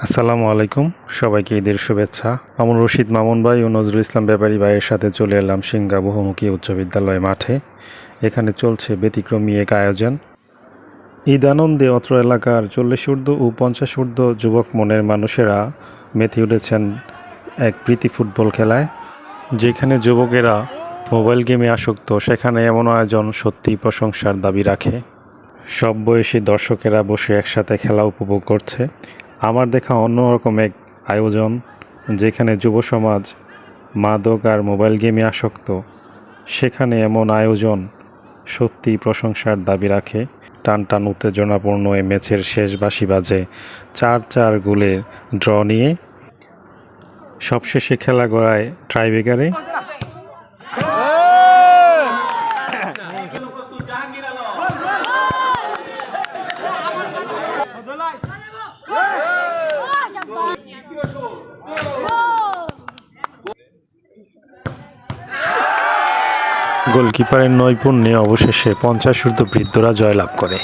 আসসালামু আলাইকুম, সবাইকে ঈদের শুভেচ্ছা। মামুন রশিদ মামুন ভাই ও নজরুল ইসলাম ব্যাপারী ভাইয়ের সাথে চলে এলাম সিংগা বহুমুখী উচ্চ বিদ্যালয় মাঠে। এখানে চলছে ব্যতিক্রমী এক আয়োজন। ঈদ আনন্দে অত্র এলাকার 40 ঊর্ধ্ব ও 50 ঊর্ধ্ব যুবক মনের মানুষেরা মেতে উঠেছেন এক প্রীতি ফুটবল খেলায়। যেখানে যুবকেরা মোবাইল গেমে আসক্ত, সেখানে এমন আয়োজন সত্যি প্রশংসার দাবি রাখে। সব বয়সী দর্শকেরা বসে একসাথে খেলা উপভোগ করছে। আমার দেখা অন্যরকম এক আয়োজন, যেখানে যুব সমাজ মাদক আর মোবাইল গেমে আসক্ত, সেখানে এমন আয়োজন সত্যি প্রশংসার দাবি রাখে। টান টান উত্তেজনাপূর্ণ এই ম্যাচের শেষ বাঁশি বাজে 4-4 গোলের ড্র নিয়ে। সবশেষে খেলা গড়ায় টাইব্রেকারে। গোলকিপারের নৈপুণ্যে অবশেষে 50 ঊর্ধ্ব বৃদ্ধরা জয়লাভ করে।